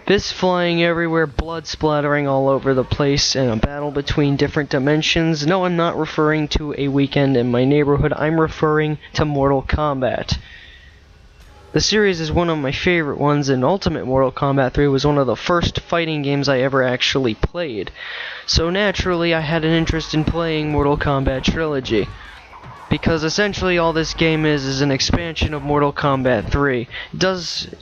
Fists flying everywhere, blood splattering all over the place, and a battle between different dimensions. No, I'm not referring to A Weekend in My Neighborhood, I'm referring to Mortal Kombat. The series is one of my favorite ones, and Ultimate Mortal Kombat 3 was one of the first fighting games I ever actually played. So naturally, I had an interest in playing Mortal Kombat Trilogy. Because essentially all this game is an expansion of Mortal Kombat 3.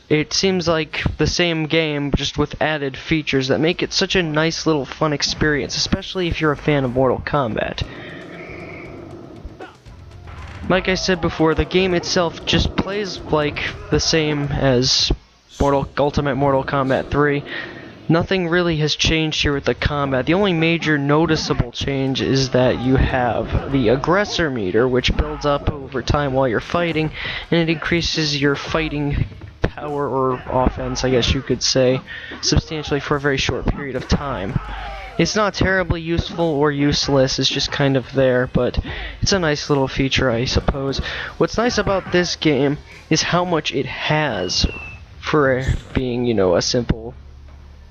It seems like the same game, just with added features that make it such a nice little fun experience, especially if you're a fan of Mortal Kombat. Like I said before, the game itself just plays like the same as Ultimate Mortal Kombat 3. Nothing really has changed here with the combat. The only major noticeable change is that you have the aggressor meter, which builds up over time while you're fighting, and it increases your fighting power, or offense, I guess you could say, substantially for a very short period of time. It's not terribly useful or useless, it's just kind of there, but it's a nice little feature, I suppose. What's nice about this game is how much it has for being, you know, a simple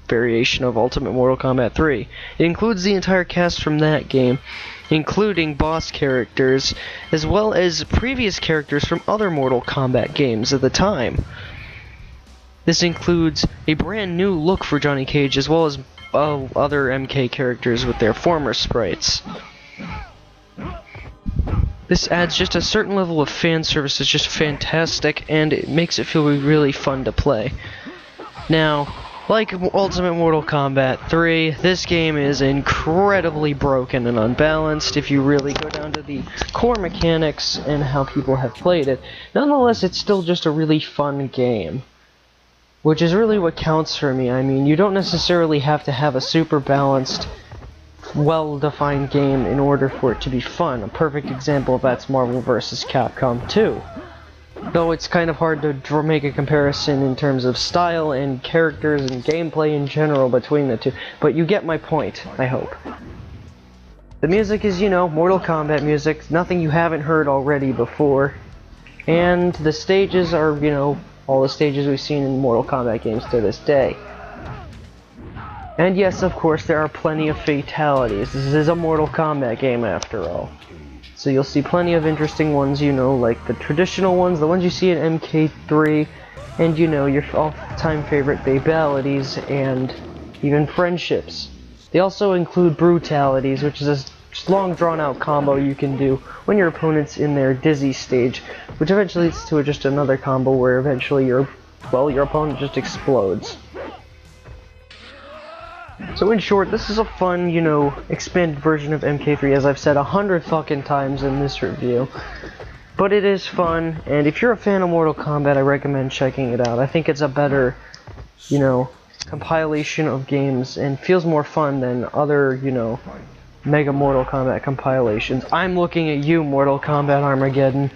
variation of Ultimate Mortal Kombat 3. It includes the entire cast from that game, including boss characters, as well as previous characters from other Mortal Kombat games at the time. This includes a brand new look for Johnny Cage, as well as other MK characters with their former sprites. This adds just a certain level of fan service that's just fantastic, and it makes it feel really fun to play. Now, like Ultimate Mortal Kombat 3, this game is incredibly broken and unbalanced if you really go down to the core mechanics and how people have played it. Nonetheless, it's still just a really fun game, which is really what counts for me. I mean, you don't necessarily have to have a super balanced, well-defined game in order for it to be fun. A perfect example of that's Marvel vs. Capcom 2. Though it's kind of hard to make a comparison in terms of style and characters and gameplay in general between the two. But you get my point, I hope. The music is, you know, Mortal Kombat music, nothing you haven't heard already before. And the stages are, you know, all the stages we've seen in Mortal Kombat games to this day. And yes, of course, there are plenty of fatalities. This is a Mortal Kombat game after all. So you'll see plenty of interesting ones, you know, like the traditional ones, the ones you see in MK3, and you know, your all-time favorite fatalities, and even friendships. They also include brutalities, which is a long drawn-out combo you can do when your opponent's in their dizzy stage, which eventually leads to just another combo where eventually your opponent just explodes. So in short, this is a fun, you know, expanded version of MK3, as I've said 100 fucking times in this review. But it is fun, and if you're a fan of Mortal Kombat, I recommend checking it out. I think it's a better, you know, compilation of games, and feels more fun than other, you know, Mega Mortal Kombat compilations. I'm looking at you, Mortal Kombat Armageddon.